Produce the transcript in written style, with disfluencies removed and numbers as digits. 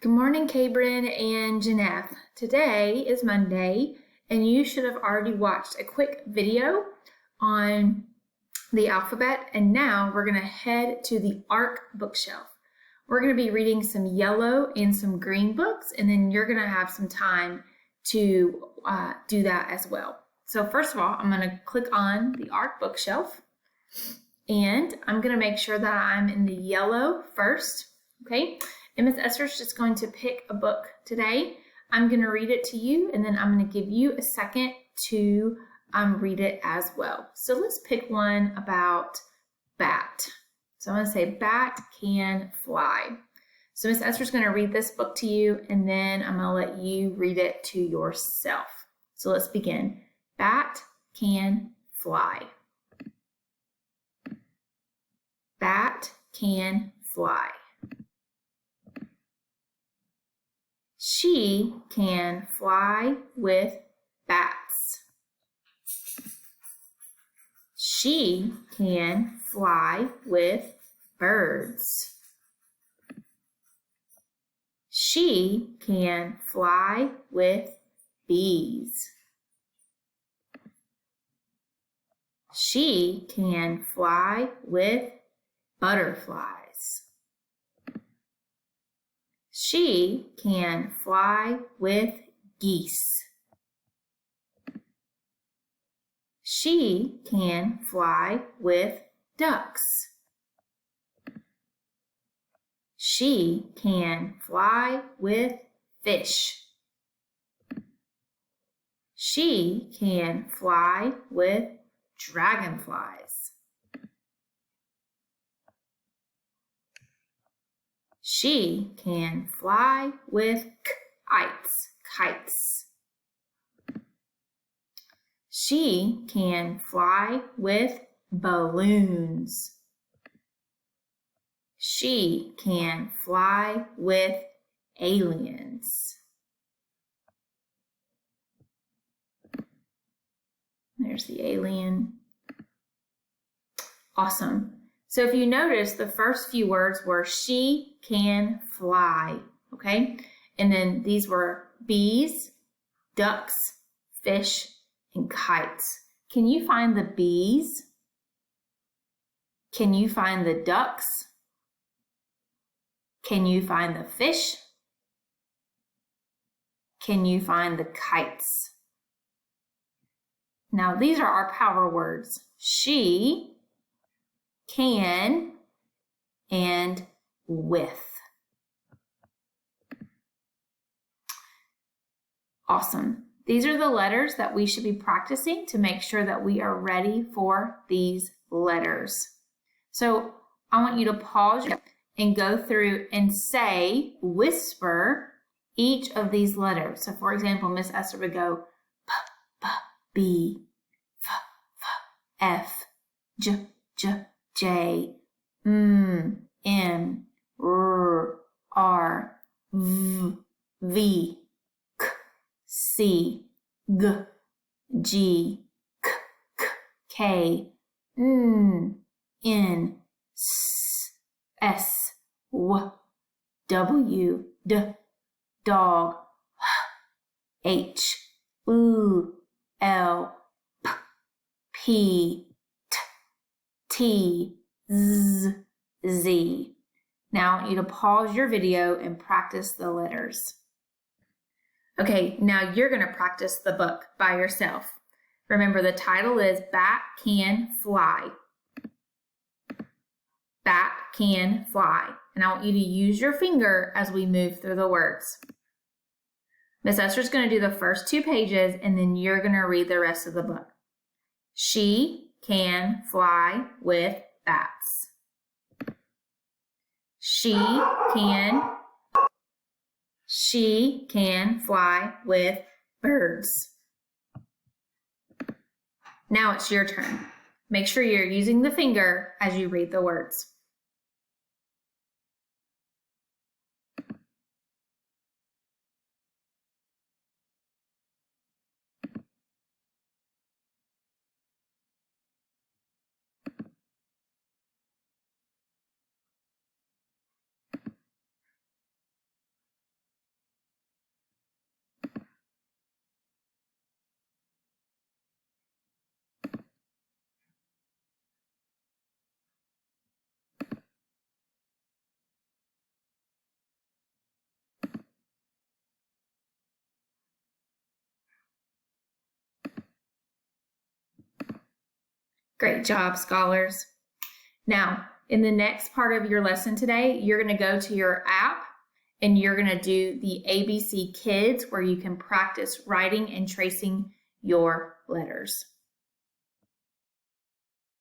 Good morning, Cabrin and Janeth. Today is Monday, and you should have already watched a quick video on the alphabet, and now we're going to head to the ARC bookshelf. We're going to be reading some yellow and some green books, and then you're going to have some time to do that as well. So first of all, I'm going to click on the ARC bookshelf, and I'm going to make sure that I'm in the yellow first, okay? And Miss Esther's just going to pick a book today. I'm going to read it to you, and then I'm going to give you a second to read it as well. So let's pick one about bat. So I'm going to say bat can fly. So Miss Esther's going to read this book to you, and then I'm going to let you read it to yourself. So let's begin. Bat can fly. Bat can fly. She can fly with bats. She can fly with birds. She can fly with bees. She can fly with butterflies. She can fly with geese. She can fly with ducks. She can fly with fish. She can fly with dragonflies. She can fly with kites. She can fly with balloons. She can fly with aliens. There's the alien. Awesome. So if you notice, the first few words were she can fly, okay? And then these were bees, ducks, fish, and kites. Can you find the bees? Can you find the ducks? Can you find the fish? Can you find the kites? Now these are our power words. She, can, and with. Awesome. These are the letters that we should be practicing to make sure that we are ready for these letters. So I want you to pause and go through and say, whisper each of these letters. So for example, Miss Esther would go p, p, b, f, f, f, j, j, j, m, r, r, v, v, k, c, g, g, k, k, k, n, s, w, w, d, dog, h, u, l, p, T, Z, Z. Now I want you to pause your video and practice the letters. Okay, now you're going to practice the book by yourself. Remember, the title is Bat Can Fly. Bat can fly. And I want you to use your finger as we move through the words. Miss Esther's going to do the first 2 pages, and then you're going to read the rest of the book. She can fly with bats. She can fly with birds. Now it's your turn. Make sure you're using the finger as you read the words. Great job, scholars. Now, in the next part of your lesson today, you're going to go to your app and you're going to do the ABC Kids, where you can practice writing and tracing your letters.